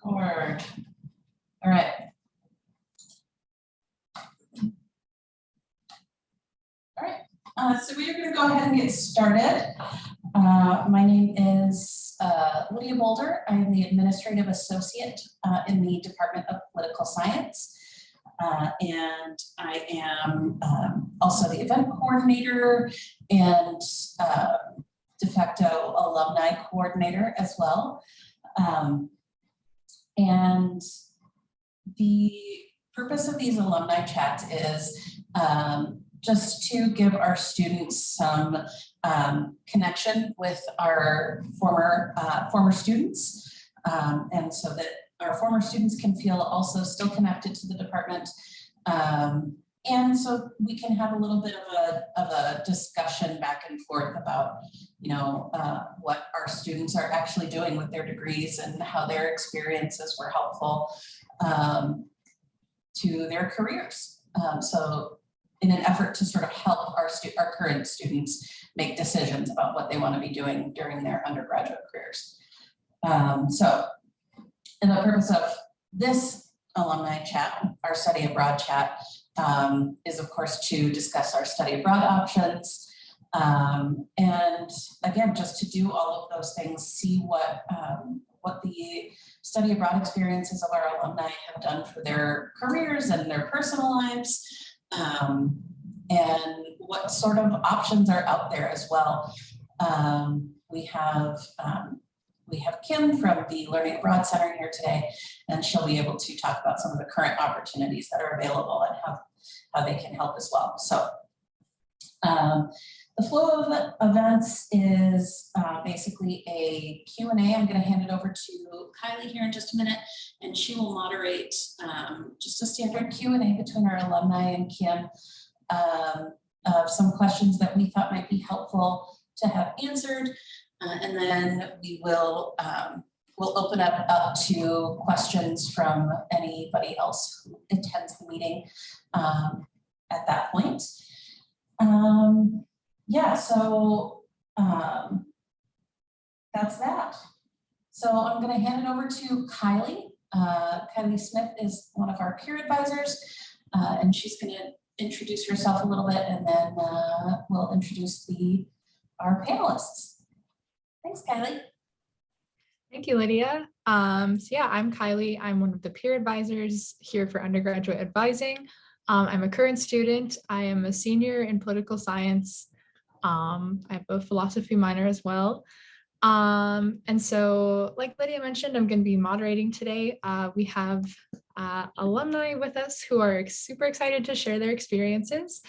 Record. All right. All right. So we are going to go ahead and get started. My name is Lydia Boulder. I am the Administrative Associate in the Department of Political Science. And I am also the event coordinator and de facto alumni coordinator as well. And the purpose of these alumni chats is just to give our students some connection with our former students, and so that our former students can feel also still connected to the department, and so we can have a little bit of a discussion back and forth about, you know, what our students are actually doing with their degrees and how their experiences were helpful to their careers. So in an effort to sort of help our current students make decisions about what they want to be doing during their undergraduate careers. So and the purpose of this alumni chat, our study abroad chat, is of course to discuss our study abroad options. And again, just to do all of those things, see what the study abroad experiences of our alumni have done for their careers and their personal lives, and what sort of options are out there as well. We have Kim from the Learning Abroad Center here today, and she'll be able to talk about some of the current opportunities that are available and how they can help as well. So the flow of events is basically a Q&A. I'm going to hand it over to Kylie here in just a minute, and she will moderate just a standard Q&A between our alumni and Kim of some questions that we thought might be helpful to have answered. And then we will we'll open up to questions from anybody else who attends the meeting at that point. Yeah, so that's that. So I'm going to hand it over to Kylie. Kylie Smith is one of our peer advisors, and she's going to introduce herself a little bit, and then we'll introduce our panelists. Thanks, Kylie. Thank you, Lydia. So yeah, I'm Kylie. I'm one of the peer advisors here for undergraduate advising. I'm a current student. I am a senior in political science. I have a philosophy minor as well. And so, like Lydia mentioned, I'm going to be moderating today. We have alumni with us who are super excited to share their experiences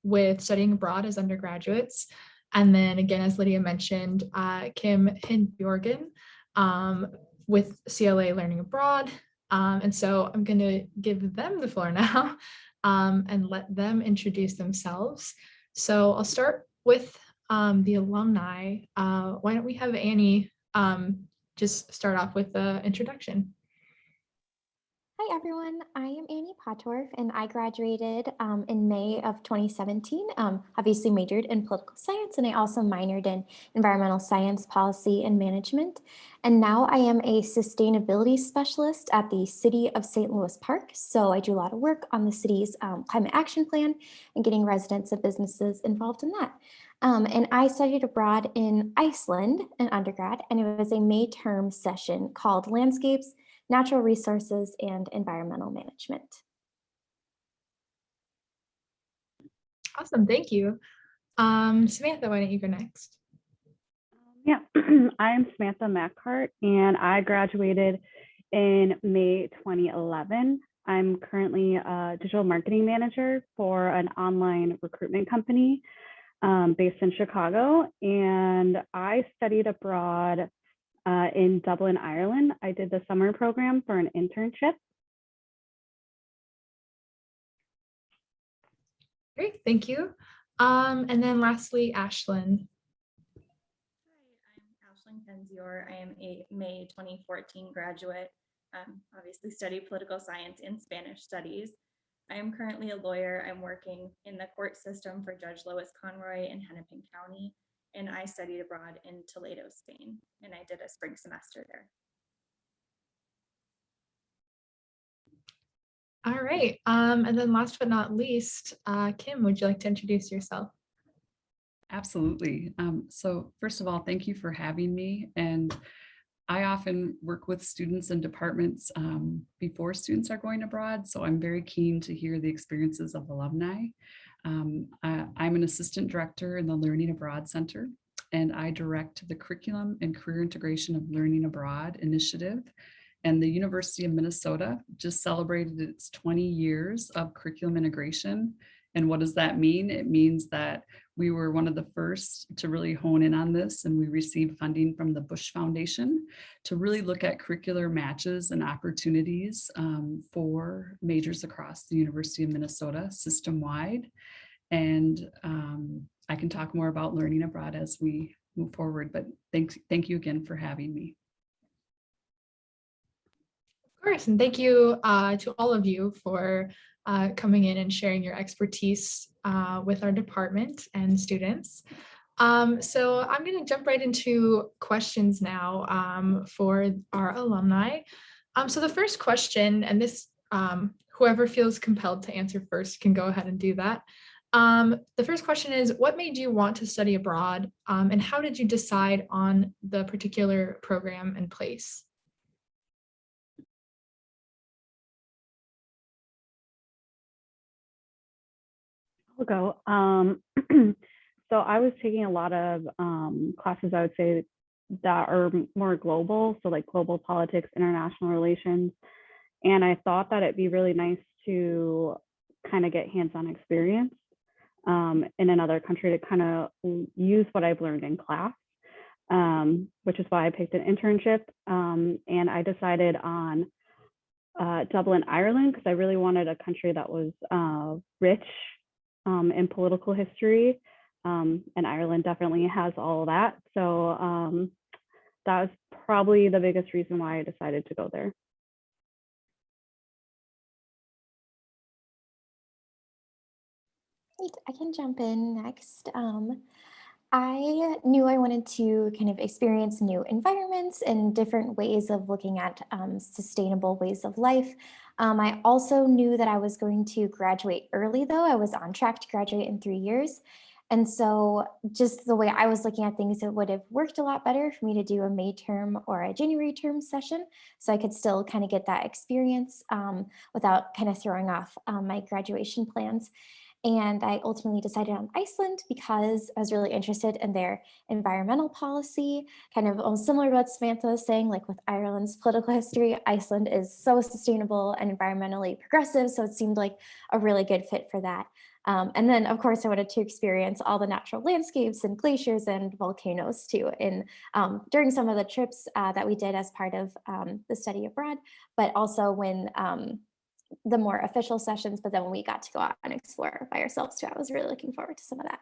with studying abroad as undergraduates. And then again, as Lydia mentioned, Kim Hindbjorgen with CLA Learning Abroad. And so I'm going to give them the floor now and let them introduce themselves. So I'll start with the alumni. Why don't we have Annie just start off with the introduction? Hi everyone, I am Annie Pottorff and I graduated in May of 2017, obviously majored in political science, and I also minored in environmental science, policy, and management. And now I am a sustainability specialist at the City of St. Louis Park. So I do a lot of work on the city's climate action plan and getting residents and businesses involved in that. And I studied abroad in Iceland in undergrad, and it was a May term session called Landscapes, Natural Resources, and Environmental Management. Awesome, thank you. Samantha, why don't you go next? Yeah, I'm Samantha Mackhart, and I graduated in May 2011. I'm currently a digital marketing manager for an online recruitment company based in Chicago, and I studied abroad in Dublin, Ireland. I did the summer program for an internship. Great, thank you. And then lastly, Ashlyn. Hi, I'm Ashlyn Penzior. I am a May 2014 graduate. Obviously studied political science and Spanish studies. I am currently a lawyer. I'm working in the court system for Judge Lois Conroy in Hennepin County. And I studied abroad in Toledo, Spain, and I did a spring semester there. All right. And then last but not least, Kim, would you like to introduce yourself? Absolutely. So first of all, thank you for having me. And I often work with students and departments before students are going abroad. So I'm very keen to hear the experiences of alumni. I'm an assistant director in the Learning Abroad Center, and I direct the Curriculum and Career Integration of Learning Abroad initiative. And the University of Minnesota just celebrated its 20 years of curriculum integration. And what does that mean? It means that we were one of the first to really hone in on this, and we received funding from the Bush Foundation to really look at curricular matches and opportunities for majors across the University of Minnesota system-wide. And I can talk more about learning abroad as we move forward, but thank you again for having me. Of course, and thank you to all of you for coming in and sharing your expertise with our department and students. So I'm going to jump right into questions now for our alumni. So the first question, and this whoever feels compelled to answer first can go ahead and do that. The first question is, what made you want to study abroad, and how did you decide on the particular program and place? I'll go. So I was taking a lot of classes, I would say, that are more global, so like global politics, international relations. And I thought that it'd be really nice to kind of get hands-on experience in another country to kind of use what I've learned in class, which is why I picked an internship. And I decided on Dublin, Ireland, because I really wanted a country that was rich in political history. And Ireland definitely has all of that. So that was probably the biggest reason why I decided to go there. Great, I can jump in next. I knew I wanted to kind of experience new environments and different ways of looking at sustainable ways of life. I also knew that I was going to graduate early, though. I was on track to graduate in 3 years. And so just the way I was looking at things, it would have worked a lot better for me to do a May term or a January term session. So I could still kind of get that experience without kind of throwing off my graduation plans. And I ultimately decided on Iceland because I was really interested in their environmental policy, kind of similar to what Samantha was saying, like with Ireland's political history, Iceland is so sustainable and environmentally progressive. So it seemed like a really good fit for that. And then, of course, I wanted to experience all the natural landscapes and glaciers and volcanoes too, during some of the trips that we did as part of the study abroad, but also when the more official sessions, but then when we got to go out and explore by ourselves too, I was really looking forward to some of that.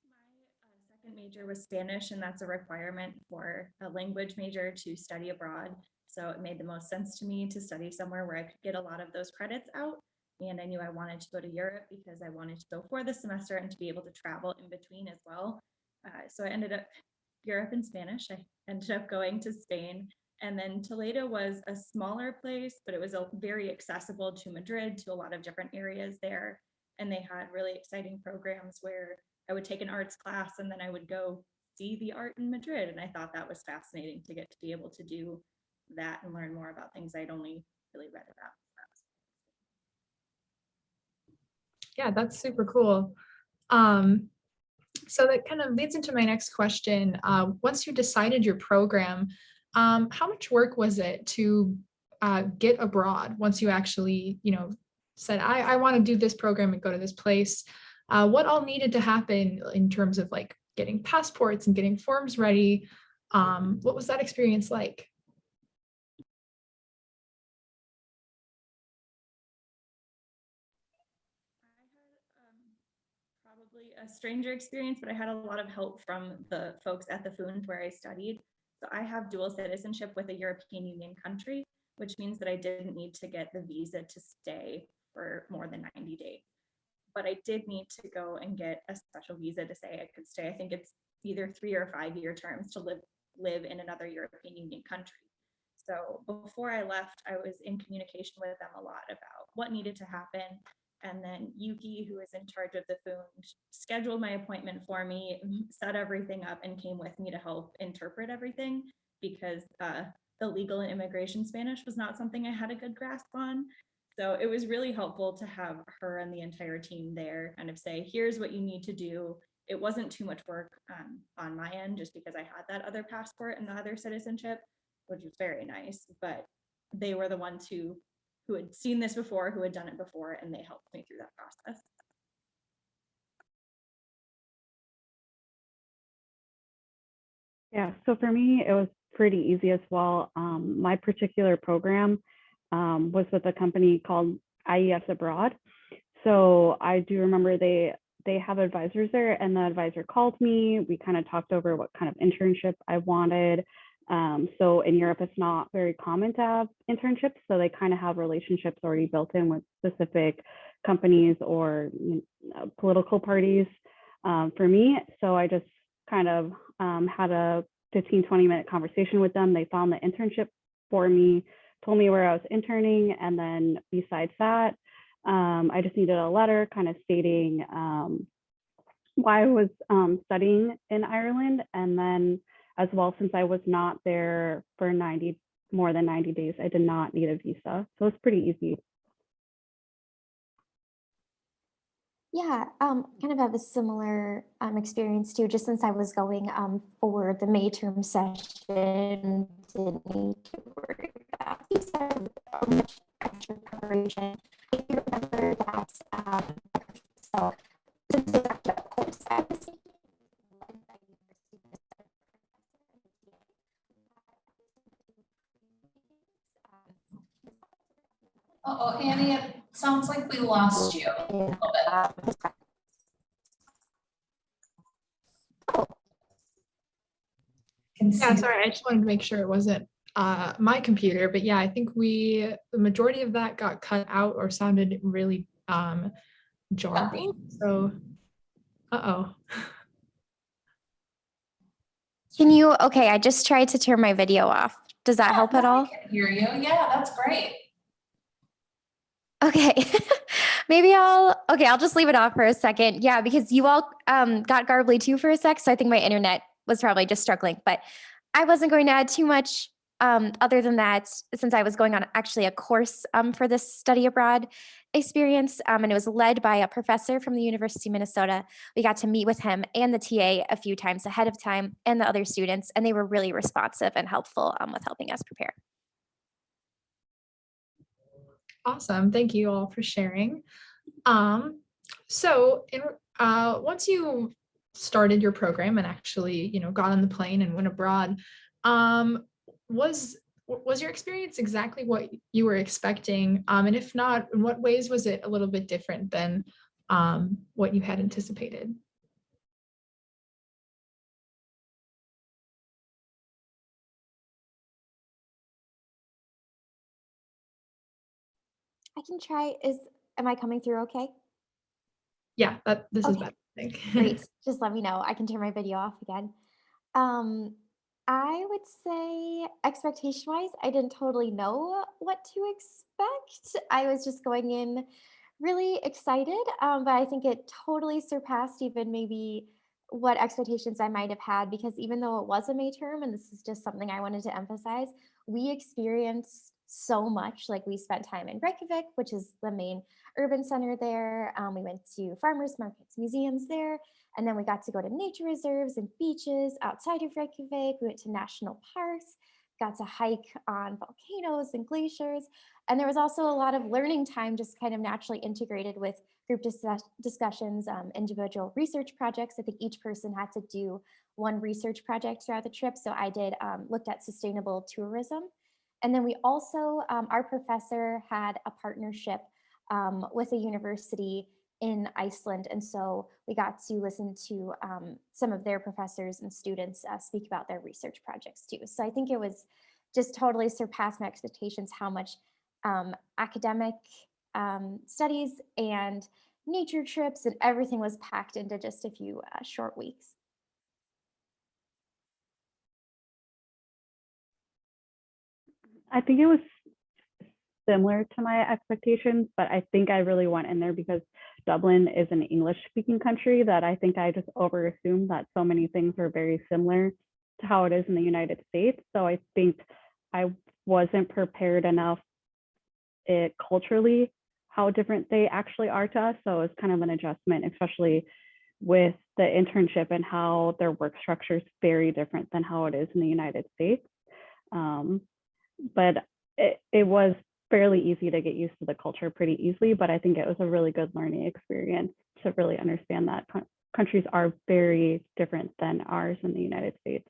My second major was Spanish, and that's a requirement for a language major to study abroad. So it made the most sense to me to study somewhere where I could get a lot of those credits out. And I knew I wanted to go to Europe because I wanted to go for the semester and to be able to travel in between as well. So I ended up Europe in Spanish. I ended up going to Spain. And then Toledo was a smaller place, but it was very accessible to Madrid, to a lot of different areas there. And they had really exciting programs where I would take an arts class and then I would go see the art in Madrid. And I thought that was fascinating to get to be able to do that and learn more about things I'd only really read about. Yeah, that's super cool. So that kind of leads into my next question. Once you decided your program, how much work was it to get abroad once you actually, said, I want to do this program and go to this place? What all needed to happen in terms of like getting passports and getting forms ready? What was that experience like? Probably a stranger experience, but I had a lot of help from the folks at the Fund where I studied. So I have dual citizenship with a European Union country, which means that I didn't need to get the visa to stay for more than 90 days. But I did need to go and get a special visa to say I could stay. I think it's either 3 or 5 year terms to live in another European Union country. So before I left, I was in communication with them a lot about what needed to happen. And then Yuki, who is in charge of the food, scheduled my appointment for me, set everything up, and came with me to help interpret everything, because the legal and immigration Spanish was not something I had a good grasp on. So it was really helpful to have her and the entire team there kind of say, here's what you need to do. It wasn't too much work on my end, just because I had that other passport and the other citizenship, which was very nice, but they were the ones who had seen this before, who had done it before, and they helped me through that process. Yeah, so for me, it was pretty easy as well. My particular program was with a company called IES Abroad. So I do remember they have advisors there, and the advisor called me. We kind of talked over what kind of internship I wanted. So in Europe, it's not very common to have internships. So they kind of have relationships already built in with specific companies or political parties for me. So I just kind of had a 15-20 minute conversation with them. They found the internship for me, told me where I was interning. And then besides that, I just needed a letter kind of stating why I was studying in Ireland. And then as well, since I was not there for more than 90 days, I did not need a visa. So it's pretty easy. Yeah, kind of have a similar experience too, just since I was going for the May term session, didn't need to worry about visa or much extra preparation. I do remember that, so since it's actually a course I was taking, led by university Uh-oh, Annie, it sounds like we lost you a little bit. Yeah, sorry, I just wanted to make sure it wasn't my computer, but yeah, I think the majority of that got cut out or sounded really jarring. So, uh-oh. Okay, I just tried to turn my video off. Does that help at all? I can hear you. Yeah, that's great. Okay, I'll just leave it off for a second. Yeah, because you all got garbly too for a sec. So I think my internet was probably just struggling, but I wasn't going to add too much other than that, since I was going on actually a course for this study abroad experience. And it was led by a professor from the University of Minnesota. We got to meet with him and the TA a few times ahead of time, and the other students, and they were really responsive and helpful with helping us prepare. Awesome. Thank you all for sharing. So once you started your program and actually, got on the plane and went abroad, was your experience exactly what you were expecting? And if not, in what ways was it a little bit different than what you had anticipated? I can try. Am I coming through okay? Yeah, this is Okay. better, I think. Great. Just let me know. I can turn my video off again. I would say expectation-wise, I didn't totally know what to expect. I was just going in really excited, but I think it totally surpassed even maybe what expectations I might have had, because even though it was a May term, and this is just something I wanted to emphasize, we experienced so much. Like, we spent time in Reykjavik, which is the main urban center there. We went to farmers markets, museums there, and then we got to go to nature reserves and beaches outside of Reykjavik. We went to national parks, got to hike on volcanoes and glaciers. And there was also a lot of learning time, just kind of naturally integrated with group discussions, individual research projects. I think each person had to do one research project throughout the trip. So I looked at sustainable tourism. And then we also, our professor had a partnership with a university in Iceland. And so we got to listen to some of their professors and students speak about their research projects too. So I think it was just totally surpassed my expectations how much academic studies and nature trips and everything was packed into just a few short weeks. I think it was similar to my expectations, but I think I really went in there because Dublin is an English speaking country that I think I just over assumed that so many things were very similar to how it is in the United States. So I think I wasn't prepared enough culturally how different they actually are to us. So it's kind of an adjustment, especially with the internship and how their work structure is very different than how it is in the United States. But it was fairly easy to get used to the culture pretty easily, but I think it was a really good learning experience to really understand that countries are very different than ours in the United States.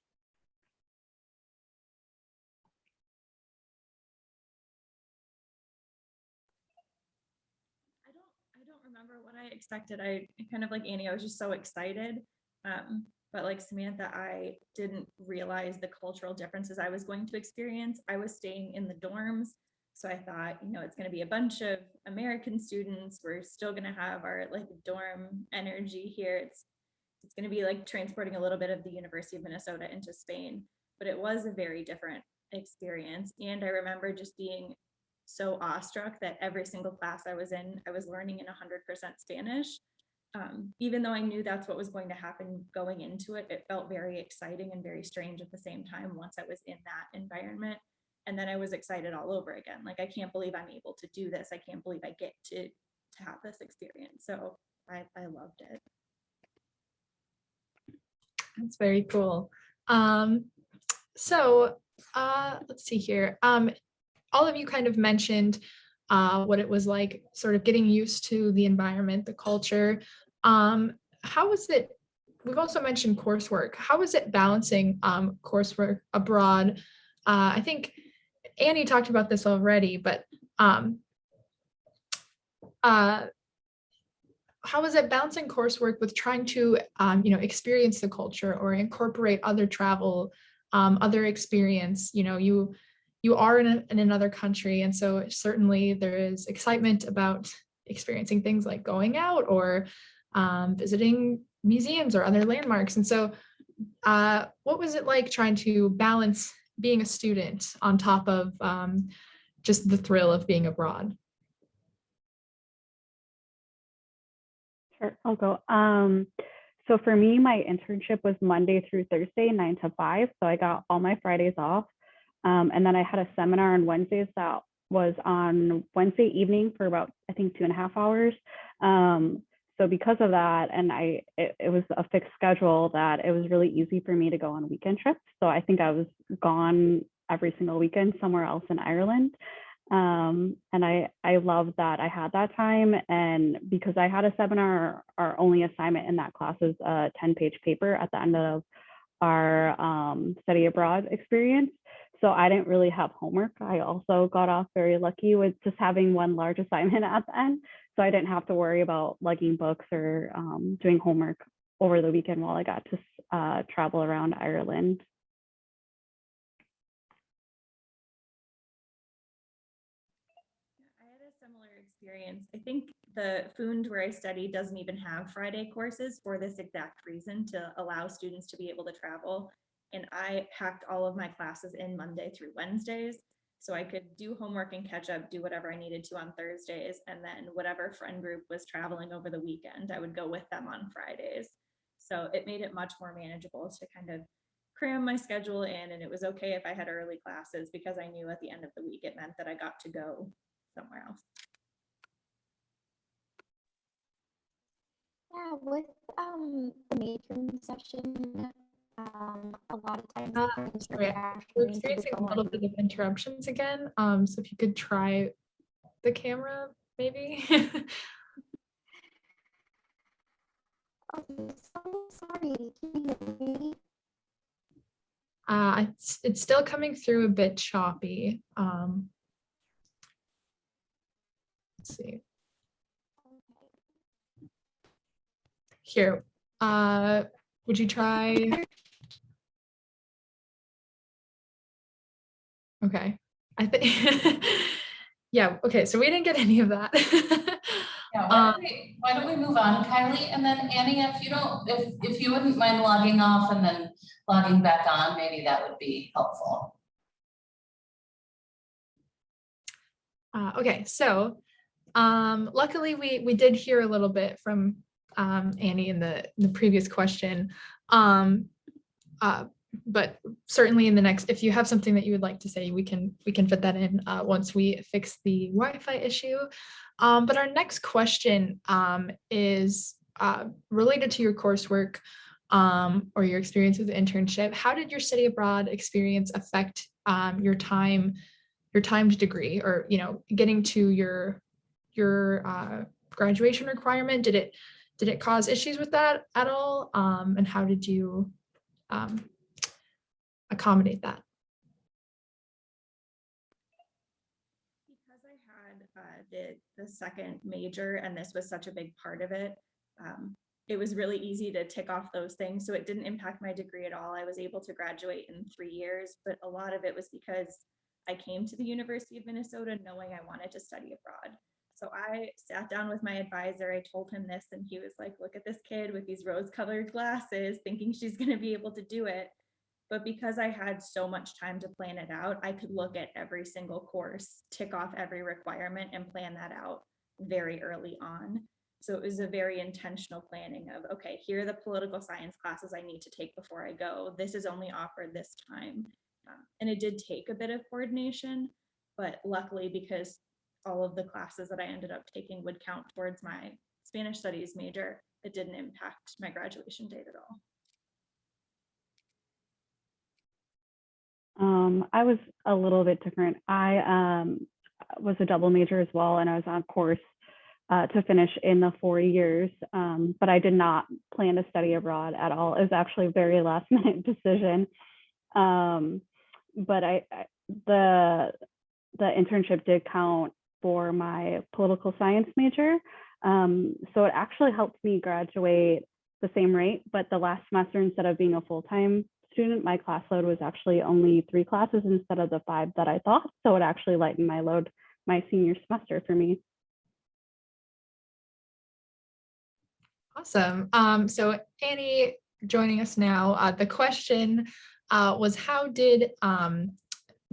I don't remember what I expected. I kind of like Annie, I was just so excited. But like Samantha, I didn't realize the cultural differences I was going to experience. I was staying in the dorms. So I thought, you know, it's going to be a bunch of American students. We're still going to have our like dorm energy here. It's going to be like transporting a little bit of the University of Minnesota into Spain, but it was a very different experience. And I remember just being so awestruck that every single class I was in, I was learning in 100% Spanish. Even though I knew that's what was going to happen going into it, it felt very exciting and very strange at the same time once I was in that environment. And then I was excited all over again. Like, I can't believe I'm able to do this. I can't believe I get to have this experience. So I loved it. That's very cool. So let's see here. All of you kind of mentioned what it was like sort of getting used to the environment, the culture. How was it? We've also mentioned coursework. How was it balancing coursework abroad? I think Annie talked about this already, but how was it balancing coursework with trying to, experience the culture or incorporate other travel, other experience? You know, you are in another country, and so certainly there is excitement about experiencing things like going out or visiting museums or other landmarks. And so what was it like trying to balance being a student on top of just the thrill of being abroad? Sure, I'll go. So for me, my internship was Monday through Thursday, 9 to 5. So I got all my Fridays off. And then I had a seminar on Wednesdays that was on Wednesday evening for about, I think, 2.5 hours. So because of that, and it was a fixed schedule, that it was really easy for me to go on weekend trips. So I think I was gone every single weekend somewhere else in Ireland. And I loved that I had that time. And because I had a seminar, our only assignment in that class is a 10-page paper at the end of our study abroad experience. So I didn't really have homework. I also got off very lucky with just having one large assignment at the end. So I didn't have to worry about lugging books or doing homework over the weekend while I got to travel around Ireland. I had a similar experience. I think the Fund where I study doesn't even have Friday courses for this exact reason, to allow students to be able to travel. And I packed all of my classes in Monday through Wednesdays, so I could do homework and catch up, do whatever I needed to on Thursdays, and then whatever friend group was traveling over the weekend, I would go with them on Fridays. So it made it much more manageable to kind of cram my schedule in, and it was okay if I had early classes because I knew at the end of the week it meant that I got to go somewhere else. Yeah, with the matron session, a lot of times Sorry, we're experiencing a little bit of interruptions again. So if you could try the camera, maybe. Okay, so sorry, can you hear me? It's still coming through a bit choppy. Let's see. Here, would you try? Okay, I think, yeah, okay, so we didn't get any of that. Yeah, why don't we move on, Kylie? And then Annie, if you wouldn't mind logging off and then logging back on, maybe that would be helpful. Okay, so luckily we did hear a little bit from Annie in the previous question. But certainly in the next, if you have something that you would like to say, we can fit that in once we fix the Wi-Fi issue. But our next question is related to your coursework or your experience with the internship. How did your study abroad experience affect your timed degree, or getting to your graduation requirement? Did it cause issues with that at all? And how did you accommodate that? Because I had the second major and this was such a big part of it, it was really easy to tick off those things. So it didn't impact my degree at all. I was able to graduate in 3 years, but a lot of it was because I came to the University of Minnesota knowing I wanted to study abroad. So I sat down with my advisor, I told him this, and he was like, look at this kid with these rose-colored glasses thinking she's going to be able to do it. But because I had so much time to plan it out, I could look at every single course, tick off every requirement, and plan that out very early on. So it was a very intentional planning of, okay, here are the political science classes I need to take before I go. This is only offered this time. And it did take a bit of coordination, but luckily, because all of the classes that I ended up taking would count towards my Spanish studies major, it didn't impact my graduation date at all. I was a little bit different. I was a double major as well, and I was on course to finish in the 4 years, but I did not plan to study abroad at all. It was actually a very last minute decision. But the internship did count for my political science major. So it actually helped me graduate the same rate, but the last semester, instead of being a full-time student, my class load was actually only 3 classes instead of the 5 that I thought. So it actually lightened my load my senior semester for me. Awesome. So Annie joining us now, the question was, how did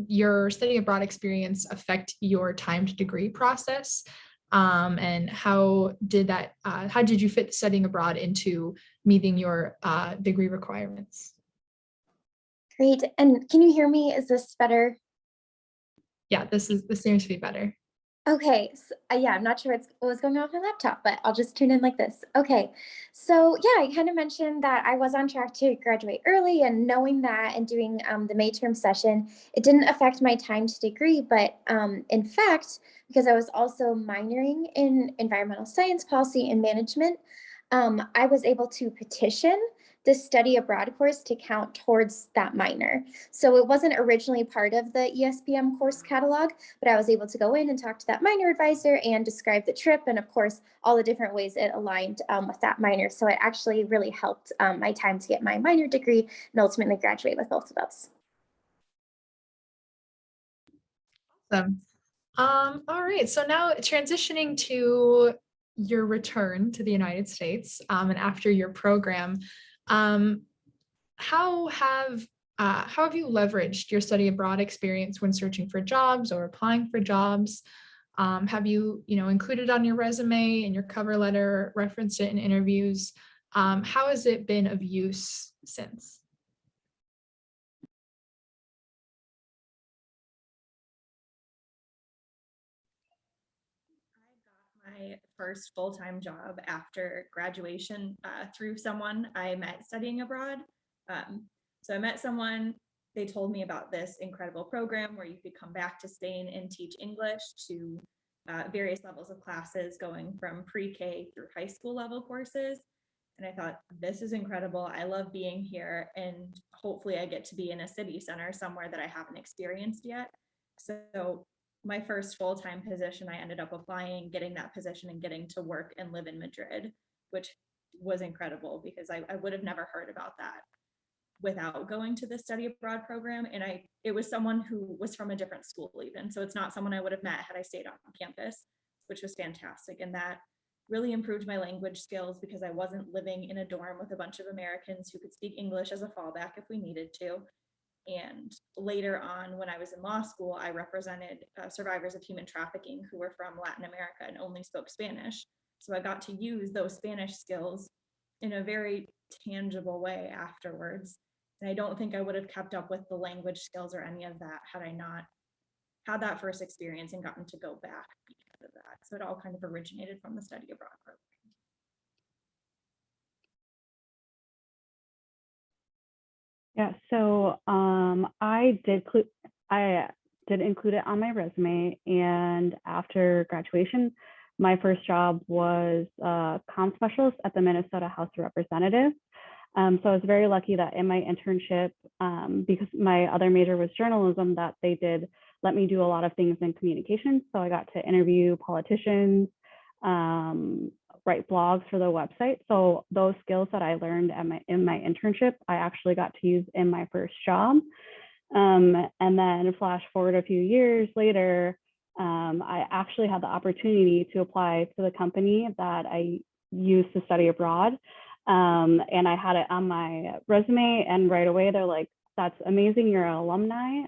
your study abroad experience affect your timed degree process? And how did you fit studying abroad into meeting your degree requirements? Great. And can you hear me? Is this better? Yeah, this seems to be better. Okay, so, yeah, I'm not sure what was going on with my laptop, but I'll just tune in like this. Okay, so yeah, I kind of mentioned that I was on track to graduate early, and knowing that and doing the May term session, it didn't affect my timed degree, but in fact, because I was also minoring in environmental science, policy, and management, I was able to petition the study abroad course to count towards that minor. So it wasn't originally part of the ESPM course catalog, but I was able to go in and talk to that minor advisor and describe the trip, and of course, all the different ways it aligned with that minor. So it actually really helped my time to get my minor degree and ultimately graduate with both of those. Awesome. All right, so now transitioning to your return to the United States and after your program, how have you leveraged your study abroad experience when searching for jobs or applying for jobs? Have you, included on your resume and your cover letter, referenced it in interviews? How has it been of use since? My first full-time job after graduation through someone I met studying abroad. So I met someone, they told me about this incredible program where you could come back to Spain and teach English to various levels of classes, going from pre-K through high school level courses. And I thought, this is incredible. I love being here, and hopefully I get to be in a city center somewhere that I haven't experienced yet. So my first full-time position, I ended up applying, getting that position, and getting to work and live in Madrid, which was incredible because I would have never heard about that without going to the study abroad program. And it was someone who was from a different school even. So it's not someone I would have met had I stayed on campus, which was fantastic. And that really improved my language skills because I wasn't living in a dorm with a bunch of Americans who could speak English as a fallback if we needed to. And later on, when I was in law school, I represented survivors of human trafficking who were from Latin America and only spoke Spanish. So I got to use those Spanish skills in a very tangible way afterwards. And I don't think I would have kept up with the language skills or any of that had I not had that first experience and gotten to go back because of that. So it all kind of originated from the study abroad program. Yeah, so I did include it on my resume, and after graduation, my first job was comm specialist at the Minnesota House of Representatives. So I was very lucky that in my internship, because my other major was journalism, that they did let me do a lot of things in communications. So I got to interview politicians, write blogs for the website. So those skills that I learned in my internship, I actually got to use in my first job. And then flash forward a few years later, I actually had the opportunity to apply to the company that I used to study abroad. And I had it on my resume, and right away they're like, "That's amazing, you're an alumni."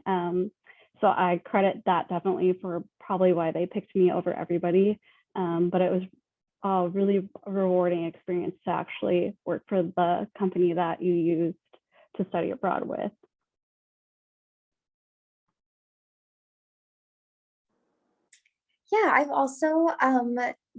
So I credit that definitely for probably why they picked me over everybody. But it was a really rewarding experience to actually work for the company that you used to study abroad with. Yeah, I've also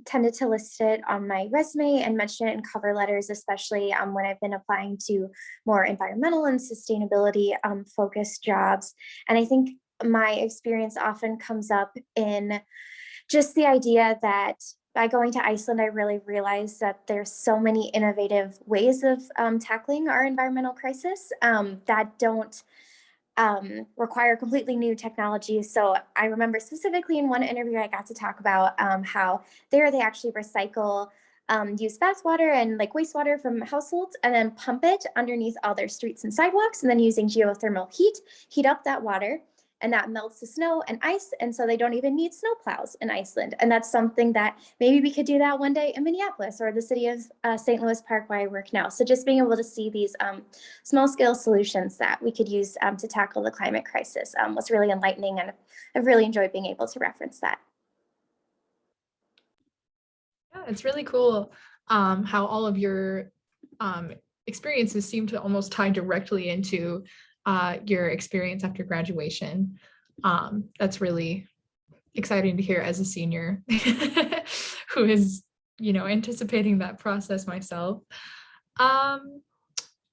tended to list it on my resume and mention it in cover letters, especially when I've been applying to more environmental and sustainability focused jobs. And I think my experience often comes up in just the idea that by going to Iceland, I really realized that there's so many innovative ways of tackling our environmental crisis that don't require completely new technology. So I remember specifically in one interview, I got to talk about how they actually recycle used bathwater and like wastewater from households and then pump it underneath all their streets and sidewalks, and then using geothermal heat up that water, and that melts the snow and ice. And so they don't even need snow plows in Iceland. And that's something that maybe we could do that one day in Minneapolis or the city of St. Louis Park where I work now. So just being able to see these small scale solutions that we could use to tackle the climate crisis was really enlightening. And I've really enjoyed being able to reference that. Yeah, it's really cool how all of your experiences seem to almost tie directly into your experience after graduation. That's really exciting to hear as a senior who is, anticipating that process myself. All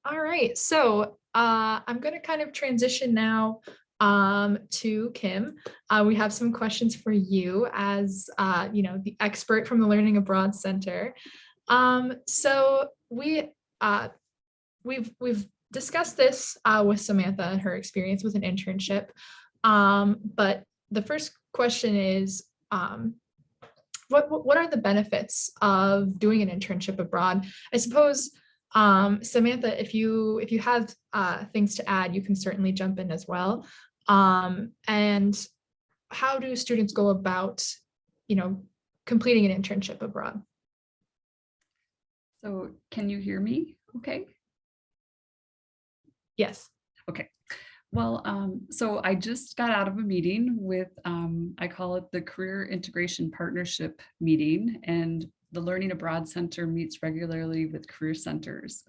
right, so I'm going to kind of transition now to Kim. We have some questions for you as, the expert from the Learning Abroad Center. So we've discussed this with Samantha and her experience with an internship. But the first question is, what are the benefits of doing an internship abroad? I suppose, Samantha, if you have things to add, you can certainly jump in as well. And how do students go about, completing an internship abroad? So can you hear me? Okay. Yes. Okay. Well, so I just got out of a meeting with, I call it the Career Integration Partnership meeting, and the Learning Abroad Center meets regularly with career centers.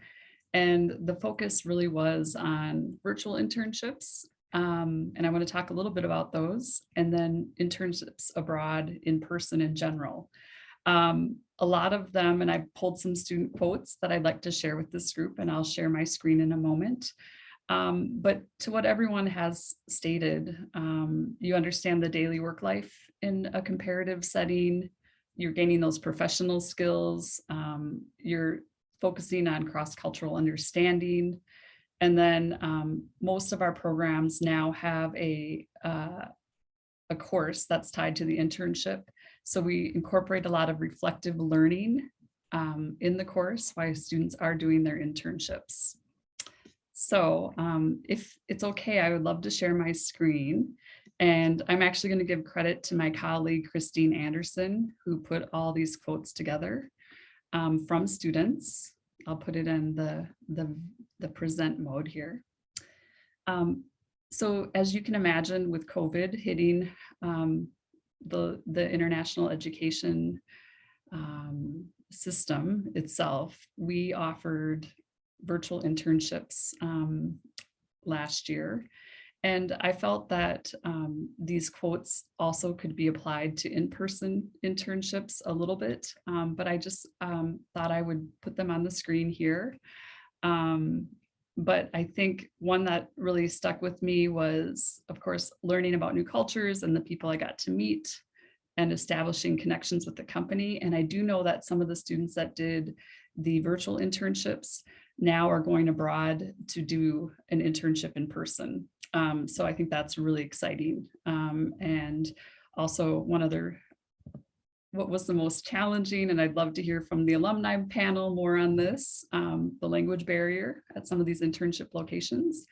And the focus really was on virtual internships. And I want to talk a little bit about those, and then internships abroad in person in general. A lot of them, and I pulled some student quotes that I'd like to share with this group, and I'll share my screen in a moment. But to what everyone has stated, you understand the daily work life in a comparative setting, you're gaining those professional skills, you're focusing on cross-cultural understanding. And then most of our programs now have a course that's tied to the internship. So we incorporate a lot of reflective learning in the course while students are doing their internships. So if it's okay, I would love to share my screen. And I'm actually going to give credit to my colleague, Christine Anderson, who put all these quotes together from students. I'll put it in the present mode here. So as you can imagine, with COVID hitting the international education system itself, we offered virtual internships last year. And I felt that these quotes also could be applied to in-person internships a little bit, but I just thought I would put them on the screen here. But I think one that really stuck with me was, of course, learning about new cultures and the people I got to meet and establishing connections with the company. And I do know that some of the students that did the virtual internships now are going abroad to do an internship in person. So I think that's really exciting. And also what was the most challenging, and I'd love to hear from the alumni panel more on this, the language barrier at some of these internship locations.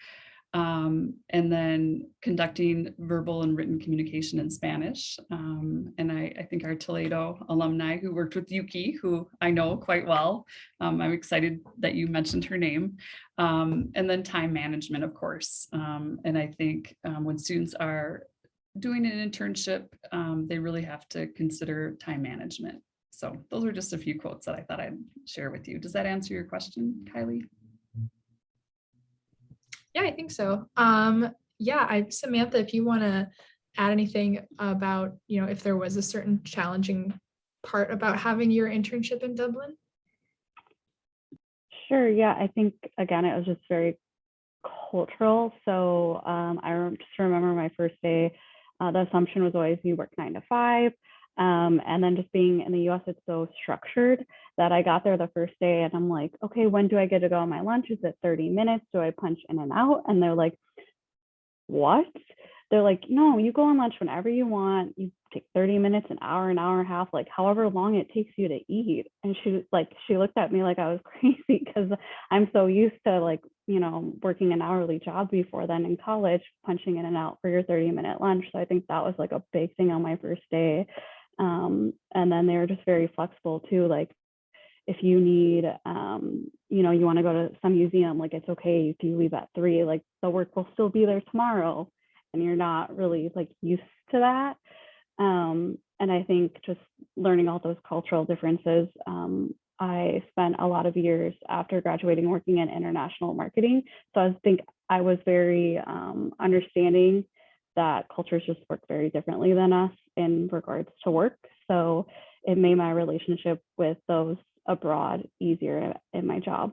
And then conducting verbal and written communication in Spanish. And I think our Toledo alumni who worked with Yuki, who I know quite well, I'm excited that you mentioned her name. And then time management, of course. And I think when students are doing an internship, they really have to consider time management. So those are just a few quotes that I thought I'd share with you. Does that answer your question, Kylie? Yeah, I think so. Yeah, Samantha, if you want to add anything about, if there was a certain challenging part about having your internship in Dublin. Sure. Yeah, I think, again, it was just very cultural. So I just remember my first day, the assumption was always you work 9 to 5. And then just being in the US, it's so structured that I got there the first day and I'm like, okay, when do I get to go on my lunch? Is it 30 minutes? Do I punch in and out? And they're like, what? They're like, no, you go on lunch whenever you want. You take 30 minutes, an hour and a half, like however long it takes you to eat. And she looked at me like I was crazy because I'm so used to working an hourly job before then in college, punching in and out for your 30-minute lunch. So I think that was like a big thing on my first day. And then they were just very flexible too. Like if you need, you want to go to some museum, like it's okay if you leave at 3, like the work will still be there tomorrow and you're not really like used to that. And I think just learning all those cultural differences, I spent a lot of years after graduating working in international marketing. So I think I was very understanding that cultures just work very differently than us in regards to work. So it made my relationship with those abroad easier in my job.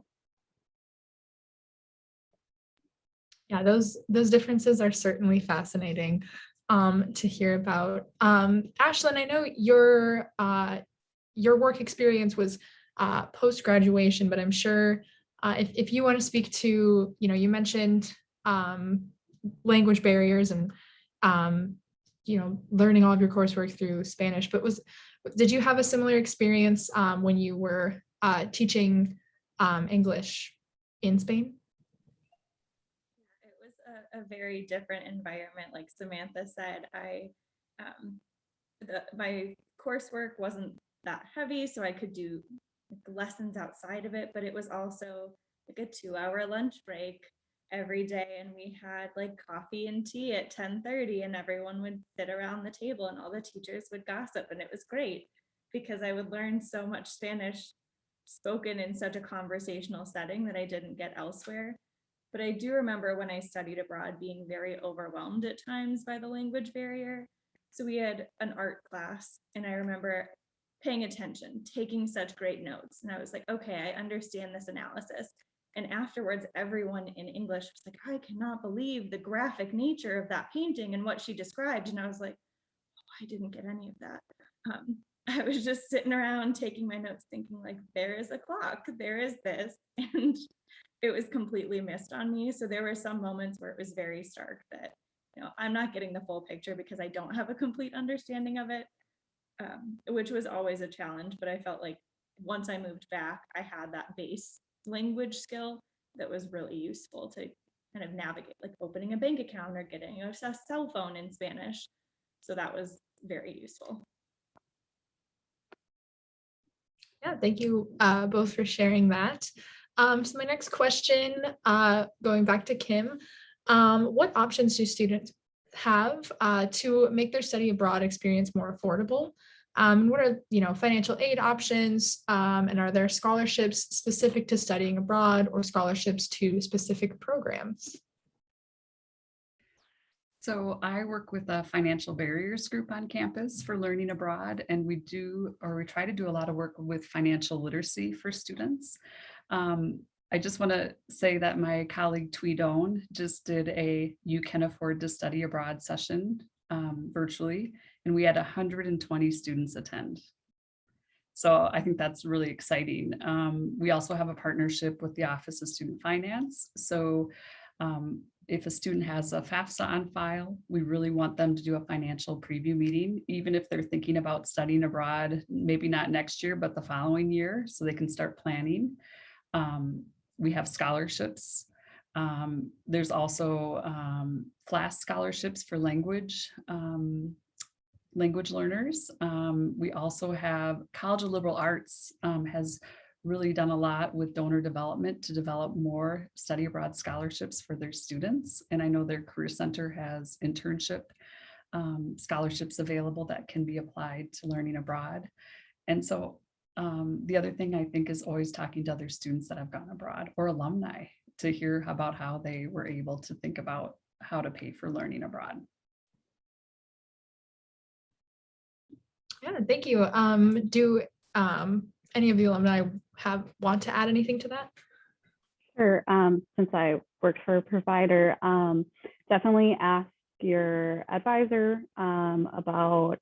Yeah, those differences are certainly fascinating to hear about. Ashlyn, I know your work experience was post-graduation, but I'm sure if you want to speak to, you mentioned language barriers and learning all of your coursework through Spanish, but did you have a similar experience when you were teaching English in Spain? It was a very different environment. Like Samantha said, my coursework wasn't that heavy, so I could do lessons outside of it, but it was also like a 2-hour lunch break every day, and we had like coffee and tea at 10:30, and everyone would sit around the table and all the teachers would gossip, and it was great because I would learn so much Spanish spoken in such a conversational setting that I didn't get elsewhere. But I do remember when I studied abroad being very overwhelmed at times by the language barrier. So we had an art class, and I remember paying attention, taking such great notes. And I was like, okay, I understand this analysis. And afterwards, everyone in English was like, I cannot believe the graphic nature of that painting and what she described. And I was like, oh, I didn't get any of that. I was just sitting around taking my notes thinking like, there is a clock, there is this. And it was completely missed on me. So there were some moments where it was very stark that, I'm not getting the full picture because I don't have a complete understanding of it, which was always a challenge. But I felt like once I moved back, I had that base language skill that was really useful to kind of navigate, like opening a bank account or getting a cell phone in Spanish. So that was very useful. Yeah, thank you both for sharing that. So my next question, going back to Kim, What options do students have to make their study abroad experience more affordable? What are, financial aid options? And are there scholarships specific to studying abroad or scholarships to specific programs? So I work with a financial barriers group on campus for learning abroad, and we try to do a lot of work with financial literacy for students. I just want to say that my colleague Tweedone just did a You Can Afford to Study Abroad session virtually, and we had 120 students attend. So I think that's really exciting. We also have a partnership with the Office of Student Finance. So if a student has a FAFSA on file, we really want them to do a financial preview meeting, even if they're thinking about studying abroad, maybe not next year, but the following year, so they can start planning. We have scholarships. There's also FLAS scholarships for language learners. We also have College of Liberal Arts has really done a lot with donor development to develop more study abroad scholarships for their students. And I know their Career Center has internship scholarships available that can be applied to learning abroad. And so the other thing I think is always talking to other students that have gone abroad or alumni to hear about how they were able to think about how to pay for learning abroad. Yeah, thank you. Do any of the alumni want to add anything to that? Sure. Since I worked for a provider, definitely ask your advisor about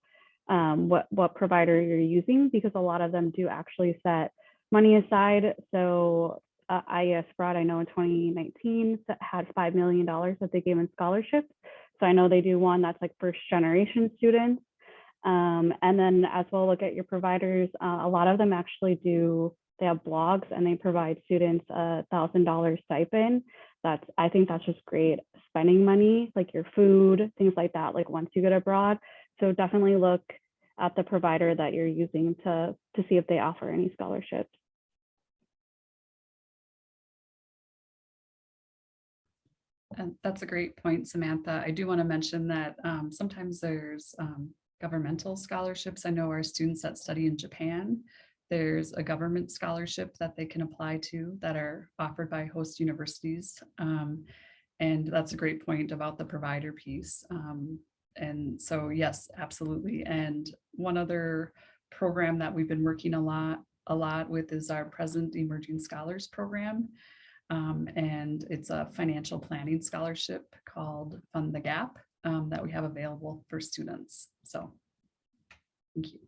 what provider you're using, because a lot of them do actually set money aside. So IES Broad, I know in 2019 had $5 million that they gave in scholarships. So I know they do one that's like first generation students. And then as well, look at your providers. A lot of them actually they have blogs and they provide students $1,000 stipend. I think that's just great spending money, like your food, things like that, like once you get abroad. So definitely look at the provider that you're using to see if they offer any scholarships. And that's a great point, Samantha. I do want to mention that sometimes there's governmental scholarships. I know our students that study in Japan, there's a government scholarship that they can apply to that are offered by host universities. And that's a great point about the provider piece. And so, yes, absolutely. And one other program that we've been working a lot with is our Present Emerging Scholars program. And it's a financial planning scholarship called Fund the Gap that we have available for students. So thank you.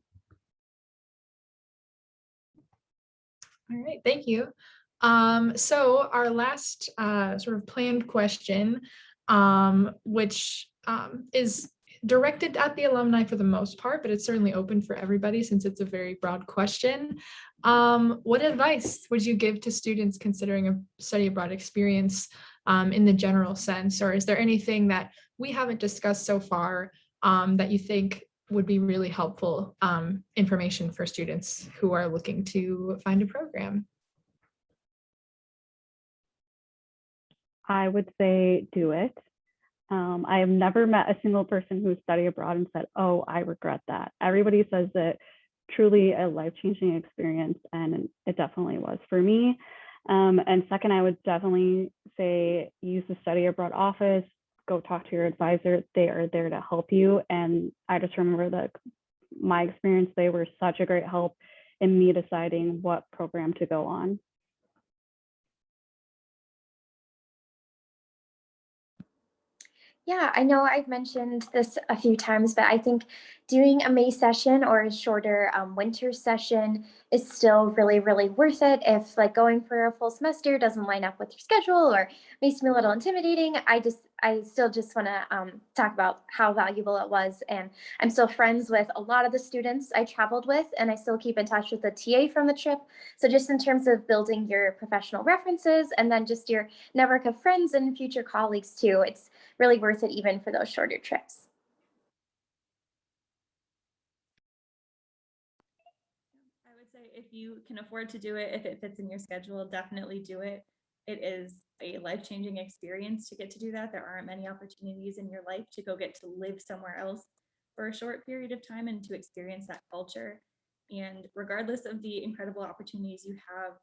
All right, thank you. So our last sort of planned question, which is directed at the alumni for the most part, but it's certainly open for everybody since it's a very broad question. What advice would you give to students considering a study abroad experience in the general sense? Or is there anything that we haven't discussed so far that you think would be really helpful information for students who are looking to find a program? I would say do it. I have never met a single person who studied abroad and said, oh, I regret that. Everybody says that truly a life-changing experience, and it definitely was for me. And second, I would definitely say use the study abroad office, go talk to your advisor. They are there to help you. And I just remember that my experience, they were such a great help in me deciding what program to go on. Yeah, I know I've mentioned this a few times, but I think doing a May session or a shorter winter session is still really, really worth it. If like going for a full semester doesn't line up with your schedule or makes me a little intimidating, I still just want to talk about how valuable it was. And I'm still friends with a lot of the students I traveled with, and I still keep in touch with the TA from the trip. So just in terms of building your professional references and then just your network of friends and future colleagues too, it's really worth it even for those shorter trips. I would say if you can afford to do it, if it fits in your schedule, definitely do it. it is a life-changing experience to get to do that. There aren't many opportunities in your life to go get to live somewhere else for a short period of time and to experience that culture. And regardless of the incredible opportunities you have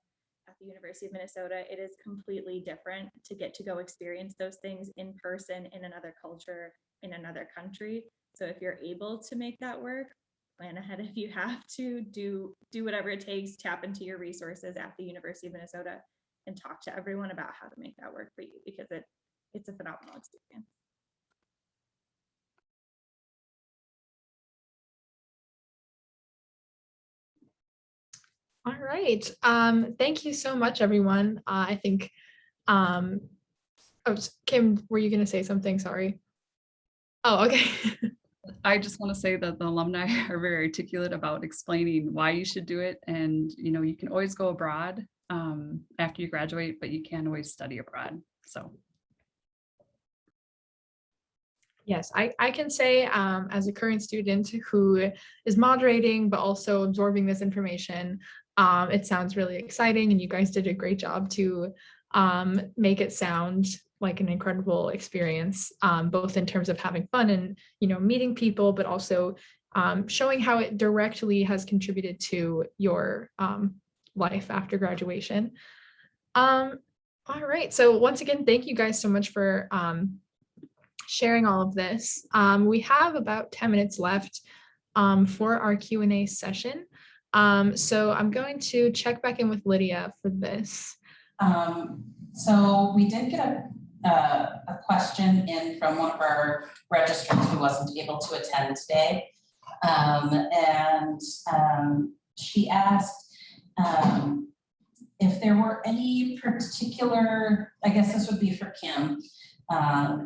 at the University of Minnesota, it is completely different to get to go experience those things in person in another culture, in another country. So if you're able to make that work, plan ahead. If you have to, do whatever it takes, tap into your resources at the University of Minnesota and talk to everyone about how to make that work for you, because it's a phenomenal experience. All right. Thank you so much, everyone. I think, oh, Kim, were you going to say something? Sorry. Oh, okay. I just want to say that the alumni are very articulate about explaining why you should do it. And, you can always go abroad after you graduate, but you can't always study abroad. So. Yes, I can say as a current student who is moderating, but also absorbing this information, it sounds really exciting, and you guys did a great job to make it sound like an incredible experience, both in terms of having fun and, meeting people, but also showing how it directly has contributed to your life after graduation. All right, so once again, thank you guys so much for sharing all of this. We have about 10 minutes left for our Q&A session. So I'm going to check back in with Lydia for this. So we did get a question in from one of our registrants who wasn't able to attend today. She asked if there were any particular, I guess this would be for Kim,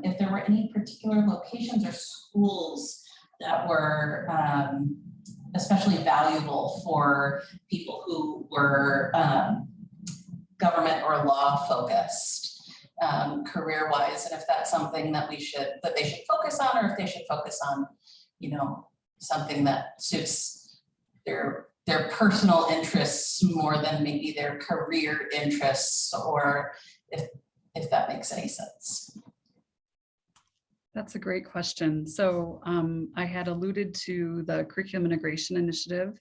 if there were any particular locations or schools that were especially valuable for people who were government or law focused career-wise, and if that's something that they should focus on, or if they should focus on, something that suits their personal interests more than maybe their career interests, or if that makes any sense. That's a great question. So I had alluded to the Curriculum Integration Initiative.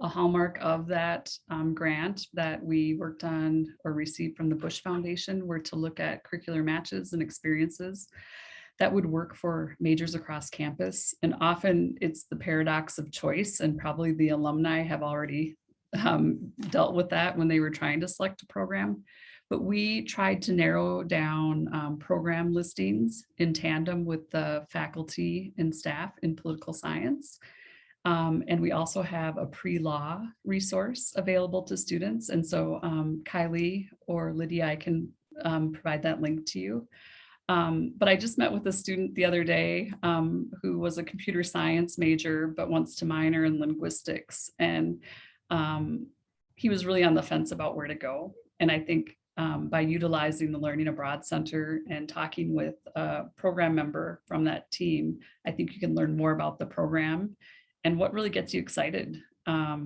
A hallmark of that grant that we worked on or received from the Bush Foundation were to look at curricular matches and experiences that would work for majors across campus. And often it's the paradox of choice, and probably the alumni have already dealt with that when they were trying to select a program. But we tried to narrow down program listings in tandem with the faculty and staff in political science. And we also have a pre-law resource available to students. And so Kylie or Lydia, I can provide that link to you. But I just met with a student the other day who was a computer science major, but wants to minor in linguistics. And he was really on the fence about where to go. And I think by utilizing the Learning Abroad Center and talking with a program member from that team, I think you can learn more about the program and what really gets you excited. I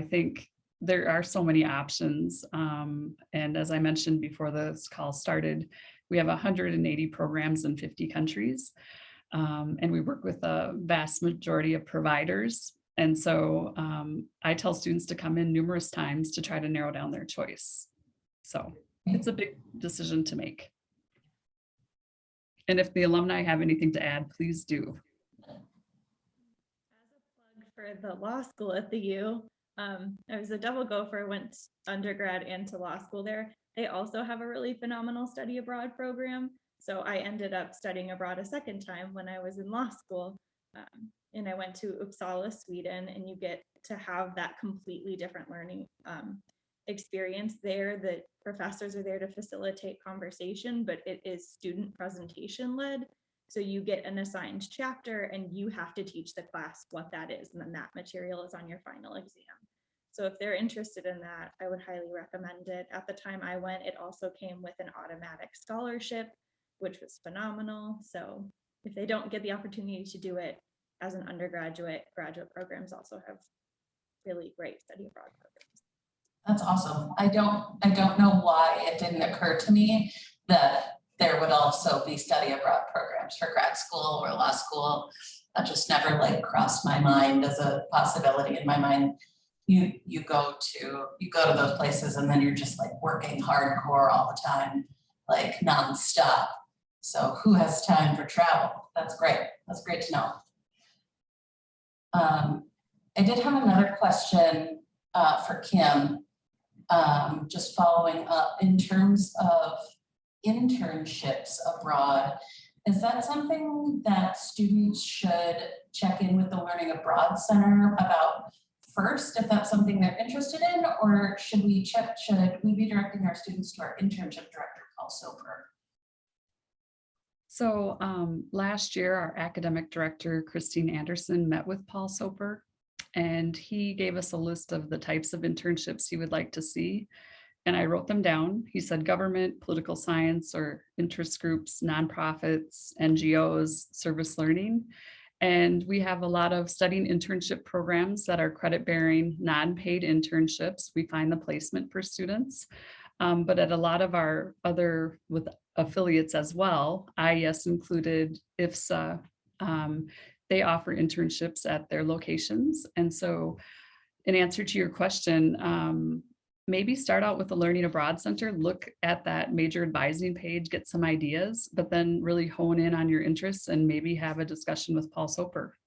think there are so many options. And as I mentioned before this call started, we have 180 programs in 50 countries. And we work with a vast majority of providers. And so I tell students to come in numerous times to try to narrow down their choice. So it's a big decision to make. And if the alumni have anything to add, please do. As a plug for the law school at the U, I was a double gopher, went undergrad and to law school there. They also have a really phenomenal study abroad program. So I ended up studying abroad a second time when I was in law school. And I went to Uppsala, Sweden, and you get to have that completely different learning experience there. The professors are there to facilitate conversation, but it is student presentation led. So you get an assigned chapter and you have to teach the class what that is. And then that material is on your final exam. So if they're interested in that, I would highly recommend it. At the time I went, it also came with an automatic scholarship, which was phenomenal. So if they don't get the opportunity to do it as an undergraduate, graduate programs also have really great study abroad programs. That's awesome. I don't know why it didn't occur to me that there would also be study abroad programs for grad school or law school. That just never like crossed my mind as a possibility in my mind. You go to those places and then you're just like working hardcore all the time, like nonstop. So who has time for travel? That's great. That's great to know. I did have another question for Kim, just following up in terms of internships abroad. Is that something that students should check in with the Learning Abroad Center about first, if that's something they're interested in, or should we be directing our students to our internship director, Paul Soper? So last year, our academic director, Christine Anderson, met with Paul Soper, and he gave us a list of the types of internships he would like to see. And I wrote them down. He said government, political science, or interest groups, nonprofits, NGOs, service learning. And we have a lot of studying internship programs that are credit-bearing, non-paid internships. We find the placement for students. But at a lot of our other with affiliates as well, IES included, IFSA, they offer internships at their locations. And so in answer to your question, maybe start out with the Learning Abroad Center, look at that major advising page, get some ideas, but then really hone in on your interests and maybe have a discussion with Paul Soper.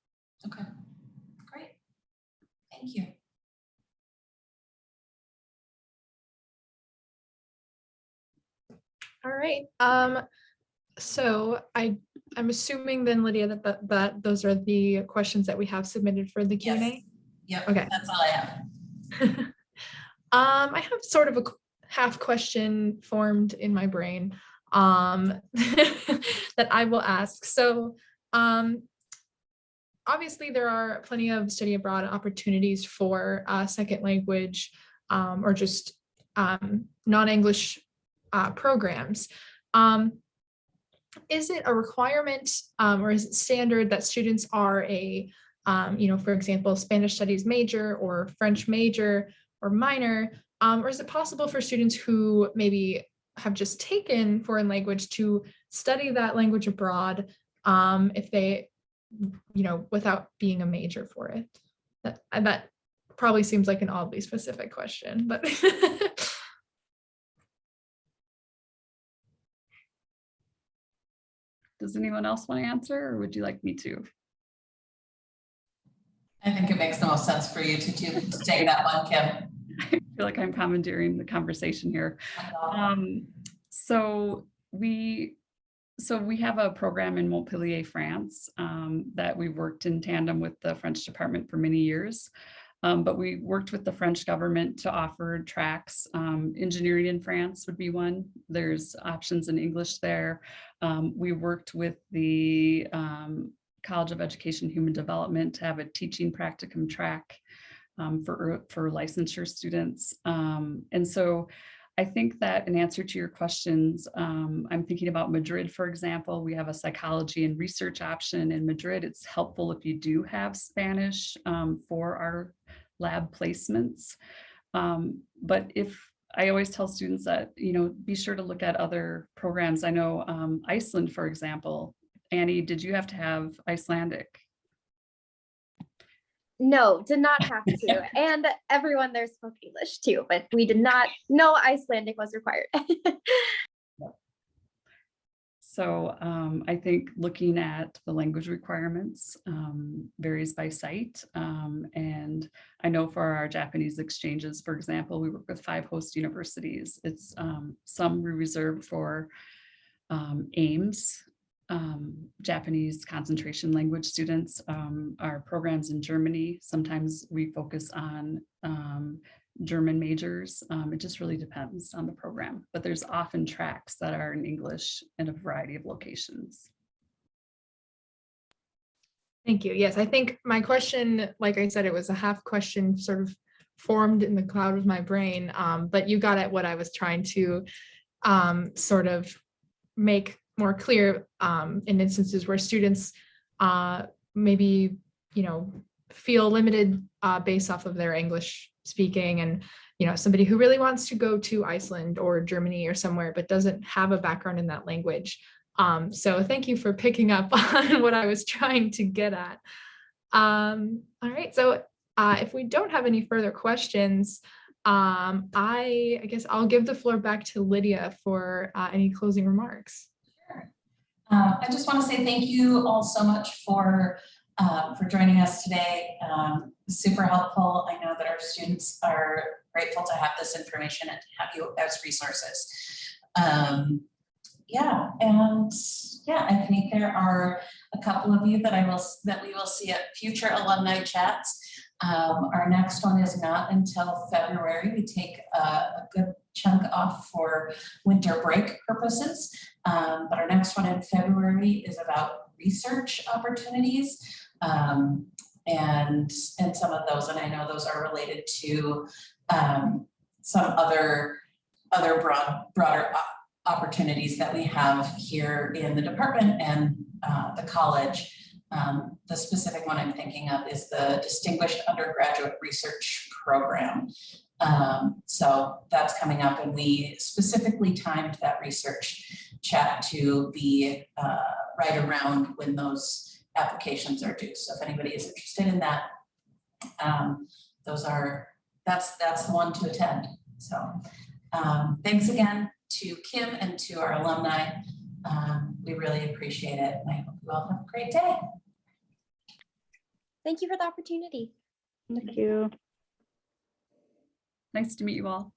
Okay, great. Thank you. All right. So I'm assuming then, Lydia, that those are the questions that we have submitted for the Q&A. Yes. Yep. Okay. That's all I have. I have sort of a half question formed in my brain that I will ask. So obviously there are plenty of study abroad opportunities for second language or just non-English programs. Is it a requirement or is it standard that students are a, for example, Spanish studies major or French major or minor, or is it possible for students who maybe have just taken foreign language to study that language abroad if they, without being a major for it? That probably seems like an oddly specific question, but. Does anyone else want to answer, or would you like me to? I think it makes the most sense for you to take that one, Kim. I feel like I'm commandeering the conversation here. So we have a program in Montpellier, France, that we've worked in tandem with the French department for many years. But we worked with the French government to offer tracks. Engineering in France would be one. There's options in English there. We worked with the College of Education and Human Development to have a teaching practicum track for licensure students. And so I think that in answer to your questions, I'm thinking about Madrid, for example. We have a psychology and research option in Madrid. It's helpful if you do have Spanish for our lab placements. But if I always tell students that, be sure to look at other programs. I know Iceland, for example. Annie, did you have to have Icelandic? No, did not have to. And everyone there spoke English too, but we did not, no Icelandic was required. So I think looking at the language requirements varies by site. And I know for our Japanese exchanges, for example, we work with 5 host universities. It's some we reserve for AIMS, Japanese concentration language students. Our programs in Germany, sometimes we focus on German majors. It just really depends on the program, but there's often tracks that are in English in a variety of locations. Thank you. Yes, I think my question, like I said, it was a half question sort of formed in the cloud of my brain, but you got at what I was trying to sort of make more clear in instances where students maybe, feel limited based off of their English speaking and somebody who really wants to go to Iceland or Germany or somewhere, but doesn't have a background in that language. So thank you for picking up on what I was trying to get at. All right, so if we don't have any further questions, I guess I'll give the floor back to Lydia for any closing remarks. Sure. I just want to say thank you all so much for joining us today. Super helpful. I know that our students are grateful to have this information and to have you as resources. I think there are a couple of you that we will see at future alumni chats. Our next one is not until February. We take a good chunk off for winter break purposes, but our next one in February is about research opportunities, and some of those, and I know those are related to some other broader opportunities that we have here in the department and the college. The specific one I'm thinking of is the Distinguished Undergraduate Research Program. So that's coming up, and we specifically timed that research chat to be right around when those applications are due. So if anybody is interested in that, that's the one to attend. So thanks again to Kim and to our alumni. We really appreciate it, and I hope you all have a great day. Thank you for the opportunity. Thank you. Nice to meet you all.